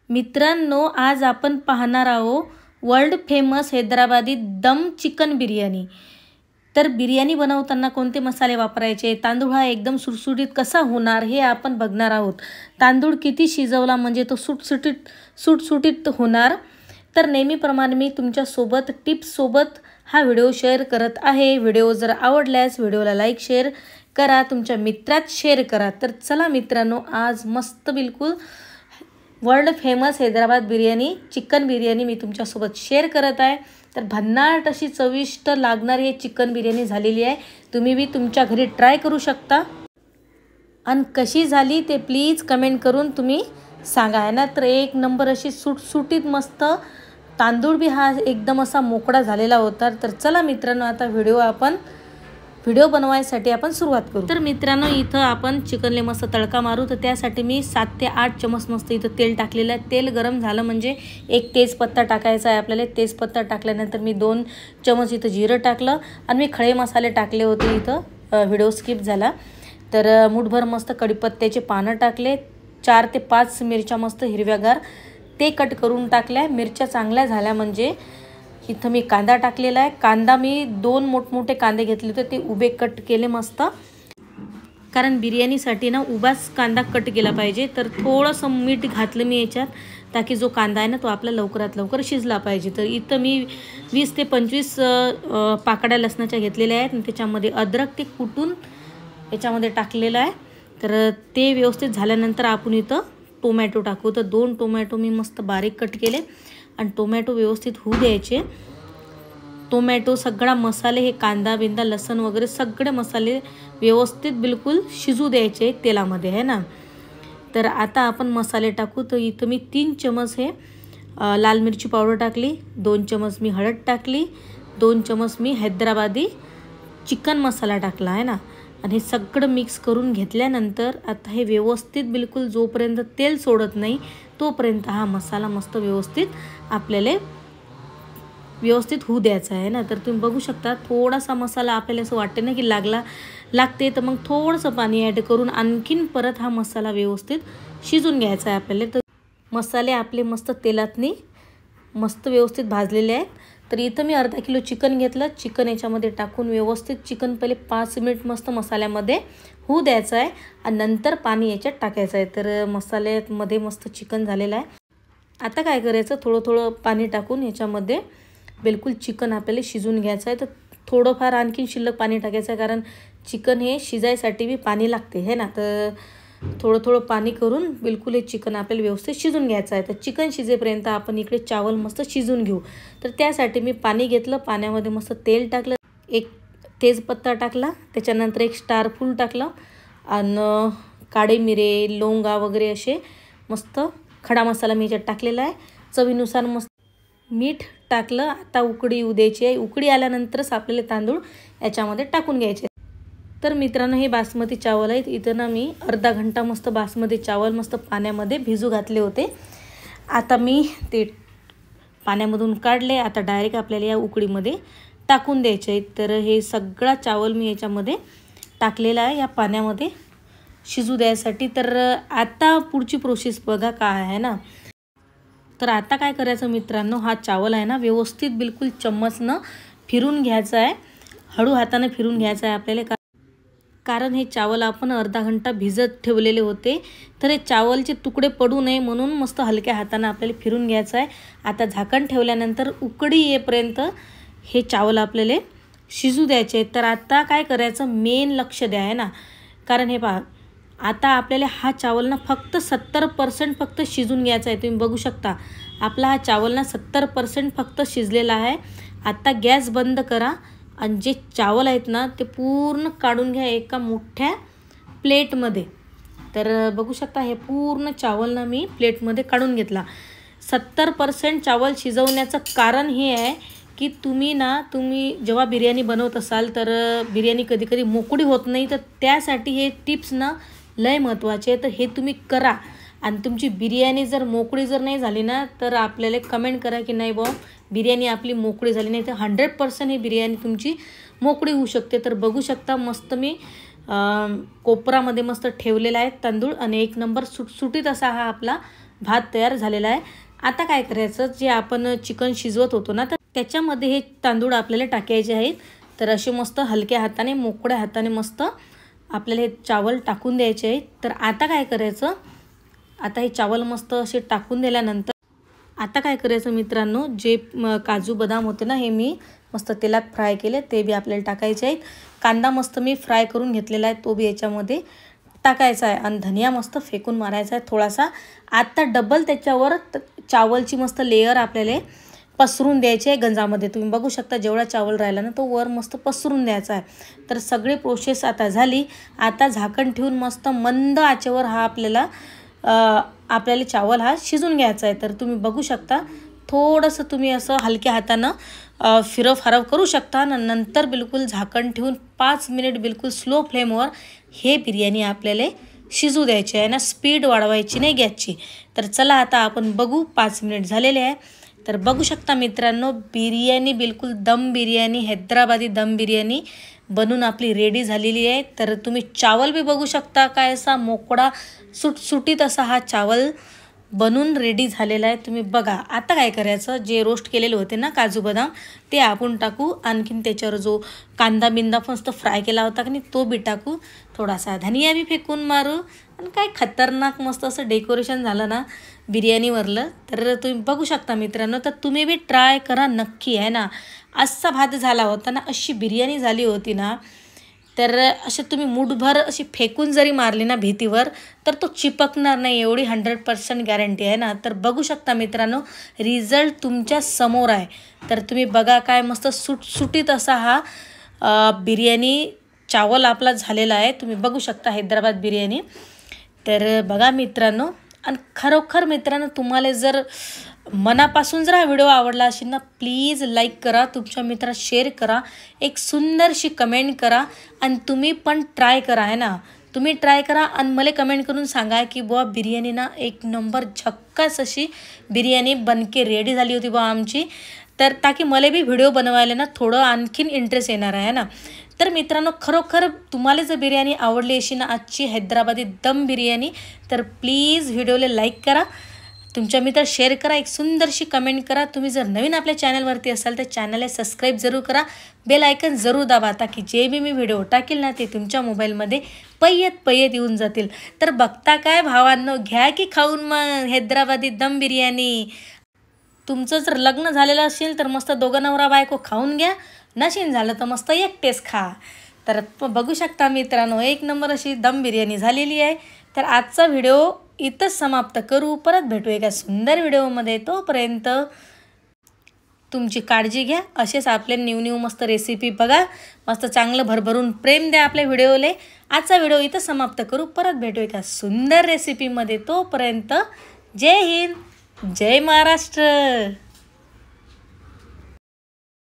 मित्रांनो, आज आपण पाहणार आहोत वर्ल्ड फेमस हैदराबादी दम चिकन बिर्याणी। तर बिर्याणी बनवताना कोणते मसाले वापरायचे, तांदूळ हा एकदम सुटसुटीत कसा होणार हे आपण बघणार आहोत। तांदूळ किती शिजवला म्हणजे तो सुटसुटीत होणार। तर नेहमीप्रमाणे मी तुमच्या सोबत टिप्स सोबत हा व्हिडिओ शेअर करत आहे। व्हिडिओ जर आवडल्यास व्हिडिओला लाईक शेअर करा, तुमच्या मित्रात शेअर करा। तर चला मित्रांनो, आज मस्त बिलकुल world famous Hyderabad biryani chicken biryani मी तुमच्यासोबत शेअर करत आहे। तर भन्नाट अशी चविष्ट लागणारी ही चिकन बिर्याणी झालेली आहे। तुम्ही भी तुमच्या घरी ट्राय करू शकता आणि कशी झाली ते प्लीज कमेंट करून तुम्ही सांगा आहे ना। तर एक नंबर अशी सुटसुटीत मस्त तांदूळ भी हा एकदम असा मोकळा झालेला होता। तर चला मित्रांनो, आता व्हिडिओ बनवायसाठी आपण सुरुवात करू। तर मित्रांनो, इथं आपण चिकनले मस्त तडका मारू। तर त्यासाठी मी 7 ते 8 चमच मस्त इथं तेल टाकलेलं आहे। तेल गरम झालं म्हणजे एक तेजपत्ता टाकायचा आहे आपल्याला। तेजपत्ता टाकल्यानंतर मी 2 चमच इथं जिरं टाकलं आणि मी खडे मसाले टाकले होते। इथं व्हिडिओ स्किप झाला। तर मुठभर मस्त कढीपत्त्याचे पानं टाकले, 4 ते 5 मिरच्या मस्त हिरव्यागार ते कट करून टाकल्या। मिरच्या चांगल्या झाल्या म्हणजे इथं मी कांदा टाकलेला आहे। कांदा मी 2 मोठमोठे कांदे घेतले होते, ते उभे कट केले मस्त, कारण बिर्याणीसाठी ना उभाच कांदा कट केला पाहिजे। तर थोडंसं मीठ घातलं मी याच्यात, ताकी जो कांदा आहे ना तो आपला लवकरात लवकर शिजला पाहिजे। तर इथं मी 20 ते 25 पाकळ्या लसणाच्या घेतलेल्या आहेत आणि त्याच्यामध्ये अद्रक ते कुटून याच्यामध्ये टाकलेलं आहे। तर ते व्यवस्थित झाल्यानंतर आपण इथं टोमॅटो टाकू। तर 2 टोमॅटो मी मस्त बारीक कट केले आणि टोमॅटो व्यवस्थित होऊ द्यायचे। टोमॅटो सगळा मसाले, हे कांदा बिंदा लसण वगैरे सगळे मसाले व्यवस्थित बिलकुल शिजू द्यायचे तेलामध्ये आहे ना। तर आता आपण मसाले टाकू। तर इथं मी 3 चमच हे लाल मिरची पावडर टाकली, 2 चमच मी हळद टाकली, 2 चमच मी हैदराबादी चिकन मसाला टाकला आहे ना। आणि हे सगळं मिक्स करून घेतल्यानंतर आता हे व्यवस्थित बिलकुल जोपर्यंत तेल सोडत नाही तोपर्यंत हा मसाला मस्त व्यवस्थित आपल्याला व्यवस्थित होऊ द्यायचा आहे ना। तर तुम्ही बघू शकता, थोडासा मसाला आपल्याला असं वाटते ना की लागते, तर मग थोडंसं पाणी ॲड करून आणखीन परत हा मसाला व्यवस्थित शिजून घ्यायचा आहे आपल्याला। तर मसाले आपले मस्त तेलातनी मस्त व्यवस्थित भाजलेले आहेत। तर इथं मी अर्धा किलो चिकन घेतलं। चिकन याच्यामध्ये टाकून व्यवस्थित चिकन पहिले 5 मिनिट मस्त मसाल्यामध्ये होऊ द्यायचं आहे आणि नंतर पाणी याच्यात टाकायचं आहे। तर मसाल्यामध्ये मस्त चिकन झालेलं आहे। आता काय करायचं, थोडं पाणी टाकून याच्यामध्ये बिलकुल चिकन आपल्याला शिजून घ्यायचं आहे। तर थोडंफार आणखीन शिल्लक पाणी टाकायचं आहे, कारण चिकन हे शिजायसाठी बी पाणी लागते है ना। तर थोडं पाणी करून बिलकुल हे चिकन आपल्याला व्यवस्थित शिजून घ्यायचं आहे। तर चिकन शिजेपर्यंत आपण इकडे चावल मस्त शिजून घेऊ। तर त्यासाठी मी पाणी घेतलं, पाण्यामध्ये मस्त तेल टाकलं, एक तेजपत्ता टाकला, त्याच्यानंतर एक स्टार फूल टाकलं आणि काळे मिरे लवंगा वगैरे असे मस्त खडा मसाला मी याच्यात टाकलेला आहे। चवीनुसार मस्त मीठ टाकलं। आता उकडी येऊ द्यायची आहे। उकडी आल्यानंतरच आपल्याला तांदूळ याच्यामध्ये टाकून घ्यायचे। तर मित्रांनो, हे बासमती चावल आहेत। इथं ना मी अर्धा घंटा मस्त बासमती चावल मस्त पाण्यामध्ये भिजू घातले होते। आता मी ते पाण्यामधून काढले। आता डायरेक्ट आपल्याला या उकडीमध्ये टाकून द्यायचे आहेत। तर हे सगळा चावल मी याच्यामध्ये टाकलेला आहे या पाण्यामध्ये शिजू द्यायसाठी। तर आता पुढची प्रोसेस बघा काय आहे ना। तर आता काय करायचं मित्रांनो, हा चावल आहे ना व्यवस्थित बिलकुल चम्मचनं फिरून घ्यायचा आहे, हळू हाताने फिरून घ्यायचा आहे आपल्याला, कारण हे चावल आपण अर्धा घंटा भिजत ठेवलेले होते। तर हे चावलचे तुकडे पडू नये म्हणून मस्त हलक्या हाताने आपल्याला फिरून घ्यायचं आहे। आता झाकण ठेवल्यानंतर उकडी येईपर्यंत हे चावल आपल्याला शिजू द्यायचे। तर आता काय करायचं, मेन लक्ष द्या आहे ना, कारण हे पहा आता आपल्याला हा चावल ना फक्त 70% फक्त शिजून घ्यायचा आहे। तुम्ही बघू शकता आपला हा चावल ना 70% फक्त शिजलेला आहे। आता गॅस बंद करा आणि जे चावल आहेत ना ते पूर्ण काढून घ्या एका मोठ्या प्लेटमध्ये। तर बघू शकता हे पूर्ण चावल ना मी प्लेटमध्ये काढून घेतला। 70% चावल शिजवण्याचं कारण हे आहे की तुम्ही जेव्हा बिर्याणी बनवत असाल तर बिर्याणी कधी मोकळी होत नाही। तर त्यासाठी हे टिप्स ना लय महत्त्वाचे आहे। तर हे तुम्ही करा आणि तुमची बिर्याणी जर मोकळी नाही झाली ना तर आपल्याला कमेंट करा की नाही बुवा बिर्याणी आपली मोकळी झाली नाही। तर 100% ही बिर्याणी तुमची मोकळी होऊ शकते। तर बघू शकता मस्त मी कोपरामध्ये मस्त ठेवलेला आहे तांदूळ आणि एक नंबर सुटसुटीत असा हा आपला भात तयार झालेला आहे। आता काय करायचं, जे आपण चिकन शिजवत होतो ना, तर त्याच्यामध्ये हे तांदूळ आपल्याला टाकायचे आहेत। तर असे मस्त हलक्या हाताने, मोकळ्या हाताने मस्त आपल्याला हे चावल टाकून द्यायचे आहेत। तर आता काय करायचं, आता हे चावल मस्त असे टाकून दिल्यानंतर आता काय करायचं मित्रांनो, जे काजू बदाम होते ना, हे मी मस्त तेलात फ्राय केले, ते बी आपल्याला टाकायचे आहेत। कांदा मस्त मी फ्राय करून घेतलेला आहे, तो बी याच्यामध्ये टाकायचा आहे आणि धनिया मस्त फेकून मारायचा आहे थोडासा। आता डबल त्याच्यावर चावलची मस्त लेयर आपल्याला पसरून द्यायची आहे गंजामध्ये। तुम्ही बघू शकता जेवढा चावल राहिला ना, तो वर मस्त पसरून द्यायचा आहे। तर सगळी प्रोसेस आता झाली। आता झाकण ठेवून मस्त मंद आचेवर हा आपल्याला चावल हा शिजून घ्यायचा आहे। तर तुम्ही बघू शकता थोडंसं तुम्ही असं हलक्या हातानं फिरवफारव करू शकता आणि नंतर बिलकुल झाकण ठेवून 5 मिनिट बिलकुल स्लो फ्लेमवर हे बिर्याणी आपल्याला शिजू द्यायची आहे ना, स्पीड वाढवायची नाही गॅसची। तर चला आता आपण बघू, 5 मिनिट झालेले आहे। तर बघू शकता मित्रांनो, बिर्याणी बिलकुल दम बिर्याणी, हैदराबादी दम बिर्याणी बनून आपली रेडी झालेली आहे। तर तुम्ही चावल भी बघू शकता, काय असा मोकळा सुटसुटीत असा हा चावल बनून रेडी झालेला आहे। तुम्ही बघा आता काय करायचं, जे रोस्ट केलेले होते ना काजू बदाम, ते आपण टाकू। आणखीन त्याच्यावर जो कांदा बिंदा मस्त फ्राय केला होता की नाही, तो बी टाकू। थोडासा धनिया बी फेकून मारू आणि काय खतरनाक मस्त असं डेकोरेशन झालं ना बिर्याणीवरलं। तर तुम्ही बघू शकता मित्रांनो, तर तुम्ही बी ट्राय करा नक्की आहे ना। असा भात झाला होता ना, अशी बिर्याणी झाली होती ना, तर असे तुम्ही मुठभर अशी फेकून जरी मारली ना भीतीवर, तर तो चिपकणार नाही, एवढी 100% गॅरंटी आहे ना। तर बघू शकता मित्रांनो, रिझल्ट तुमच्या समोर आहे। तर तुम्ही बघा काय मस्त सुटसुटीत असा हा बिर्याणी चावल आपला झालेला आहे। तुम्ही बघू शकता हैदराबाद बिर्याणी। तर बघा मित्रांनो, आणि खरोखर मित्रांनो, तुम्हाला जर मनापासून जर हा व्हिडिओ आवडला असेल ना, प्लीज लाईक करा, तुमच्या मित्रात शेअर करा, एक सुंदरशी कमेंट करा आणि तुम्ही पण ट्राय करा आहे ना। तुम्ही ट्राय करा आणि मला कमेंट करून सांगा की बुवा बिर्याणी ना एक नंबर झक्कास अशी बिर्याणी बनके रेडी झाली होती बुवा आमची। तर ताकी मला बी व्हिडिओ बनवायला ना थोडं आणखीन इंटरेस्ट येणार आहे ना। तर मित्रांनो, खरोखर तुम्हाला जर बिर्याणी आवडली अशी ना आजची हैदराबादी दम बिर्याणी, तर प्लीज व्हिडिओला लाईक करा, तुमच्या मित्रात शेअर करा, एक सुंदरशी कमेंट करा। तुम्ही जर नवीन आपल्या चॅनलवरती असाल तर चॅनलला सबस्क्राईब जरूर करा, बेल आयकन जरूर दाबा, ताकी जे बी मी व्हिडिओ टाकेल ना ते तुमच्या मोबाईलमध्ये पयत येऊन जातील। तर बघता काय भावांनो, घ्या की खाऊन मग हैदराबादी दम बिर्याणी। तुमचं जर लग्न झालेलं असेल तर मस्त दोघं नवरा बायको खाऊन घ्या, नशीन झालं तर मस्त एकटेच खा। तर बघू शकता मित्रांनो, एक नंबर अशी दम बिर्याणी झालेली आहे। तर आजचा व्हिडिओ इथंच समाप्त करू, परत भेटू एका सुंदर व्हिडिओमध्ये। तोपर्यंत तुमची काळजी घ्या, असेच आपले न्यू मस्त रेसिपी बघा, मस्त चांगलं भरभरून प्रेम द्या आपल्या व्हिडिओले। आजचा व्हिडिओ इथं समाप्त करू, परत भेटू एका सुंदर रेसिपीमध्ये। तोपर्यंत जय हिंद, जय महाराष्ट्र।